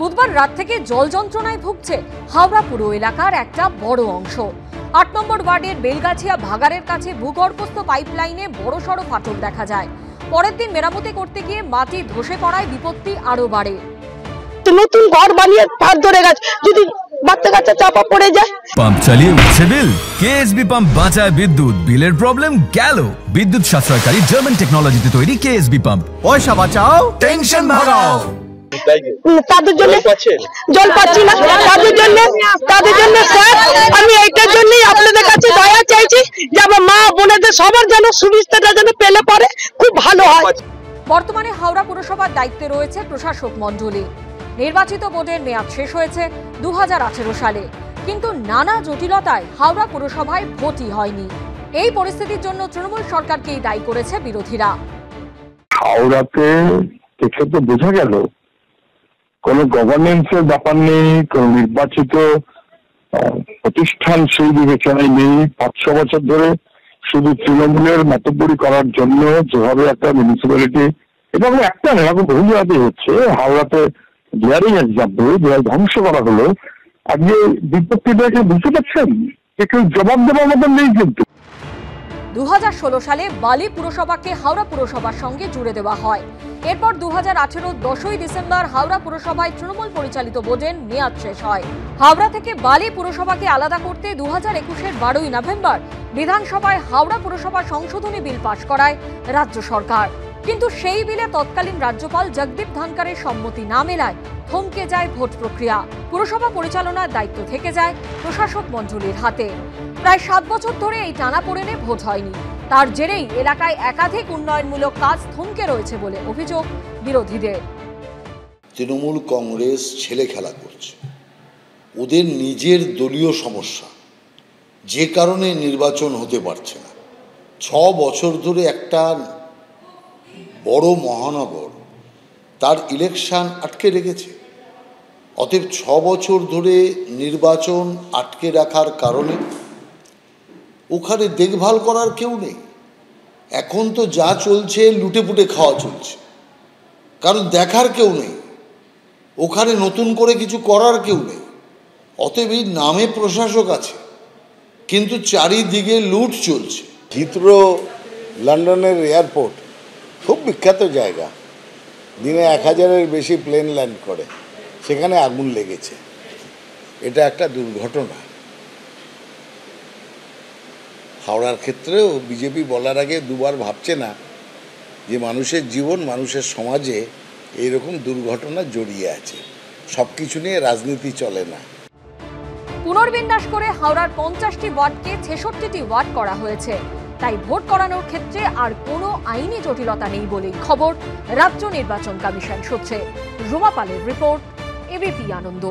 বুধবার রাত থেকে জল যন্ত্রণায় ভুগছে হাওড়া পুর এলাকার একটা বড় অংশ। ৮ নম্বর ওয়ার্ডের বেলগাছিয়া ভাগাড়ের কাছে ভূগর্ভস্থ পাইপলাইনে বড়সড় ফাটল দেখা যায়। পরের দিন মেরামতি করতে গিয়ে মাটি ধসে পড়ায় বিপত্তি আরো বাড়ে। নতুন ঘর বানিয়ে ধার ধরে গেছে, যদি বাচ্চা কাচ্চা চাপা পড়ে যায়। পাম্প চালিয়ে উঠছে বিল। কেএসবি পাম্প বাঁচায় বিদ্যুৎ, বিলের প্রবলেম গেল। বিদ্যুৎ সাশ্রয়কারী জার্মান টেকনোলজিতে তৈরি কেএসবি পাম্প। পয়সা বাঁচাও, টেনশন ভাগাও। তাদের জন্য জল পাচ্ছি না, তাদের জন্য স্যার আমি এইটার জন্যই আপনাদের কাছে দয়া চাইছি যে আমার মা বোনেদের সবার যেন সুবিধাটা যেন পেলে পরে খুব ভালো হয়। বর্তমানে হাওড়া পুরসভার দায়িত্বে রয়েছে প্রশাসক মণ্ডলী। নির্বাচিত বোর্ডের মেয়াদ শেষ হয়েছে 2018 সালে, কিন্তু নানা জটিলতায় হাওড়া পুরসভায় ভোটই হয়নি। এই পরিস্থিতির জন্য তৃণমূল সরকারকেই দায়ী করেছে বিরোধীরা। হাওড়াতে দেখে তো বোঝা গেল কোন গভর্নেন্সের ব্যাপার নেই, কোন নির্বাচিত প্রতিষ্ঠান সেই বিবেচনায় নেই। 500 বছর ধরে শুধু তৃণমূলের মাতব্বরি করার জন্য যেভাবে একটা মিউনিসিপ্যালিটি, এবং একটা এরকম বহু জায়গাতে হচ্ছে, হাওড়াতে ডিয়ারিং এক্সাম্পল ধ্বংস করা হলো। আজকে বিপত্তিটাকে বুঝতে পারছেন যে কেউ জবাব দেওয়ার মতো নেই। কিন্তু 2016 সালে বালি পুরসভাকে হাওড়া পুরসভার সঙ্গে জুড়ে দেওয়া হয়। এরপর 2018 10ই ডিসেম্বর হাওড়া পুরসভায় তৃণমূল পরিচালিত বোর্ডের মেয়াদ শেষ হয়। হাওড়া থেকে বালি পুরসভাকে আলাদা করতে 2021-এর 12ই নভেম্বর বিধানসভায় হাওড়া পুরসভা সংশোধনী বিল পাশ করায় রাজ্য সরকার। কিন্তু সেই বিলে তৎকালীন রাজ্যপাল জগদীপ ধনকরের সম্মতি না মেলায় থমকে যায় ভোট প্রক্রিয়া। পুরসভা পরিচালনার দায়িত্ব থেকে যায় প্রশাসক মণ্ডলীর হাতে। প্রায় 7 বছর ধরে এই টানাপোড়েনে ভোট হয়নি। তার জেরেই এলাকায় একাধিক উন্নয়নমূলক কাজ থমকে রয়েছে বলে অভিযোগ বিরোধীদের। তৃণমূল কংগ্রেস ছেলে খেলা করছে, ওদের নিজের দলীয় সমস্যা, যে কারণে নির্বাচন হতে পারছে না। 6 বছর ধরে একটা বড় মহানগর তার ইলেকশন আটকে রেখেছে। অতএব 6 বছর ধরে নির্বাচন আটকে রাখার কারণে ওখানে দেখভাল করার কেউ নেই। এখন তো যা চলছে লুটেপুটে খাওয়া চলছে, কারণ দেখার কেউ নেই, ওখানে নতুন করে কিছু করার কেউ নেই। অতএব এই নামে প্রশাসক আছে, কিন্তু চারিদিকে লুট চলছে। হিথ্রো লন্ডনের এয়ারপোর্ট খুব বিখ্যাত জায়গা, দিনে 1000-এর বেশি প্লেন ল্যান্ড করে, সেখানে আগুন লেগেছে। এটা একটা দুর্ঘটনা। হাওড়ার ক্ষেত্রেও বিজেপি বলার আগে দুবার ভাবছে না যে মানুষের জীবন, মানুষের সমাজে এইরকম দুর্ঘটনা জড়িয়ে আছে। সব কিছু নিয়ে রাজনীতি চলে না। পুনর্বিন্যাস করে হাওড়ার 50টি ওয়ার্ডকে 66টি ওয়ার্ড করা হয়েছে। তাই ভোট করানোর ক্ষেত্রে আর কোনো আইনি জটিলতা নেই বলেই খবর রাজ্য নির্বাচন কমিশন সূত্রে। রুমা পালের রিপোর্ট, এবিপি আনন্দ।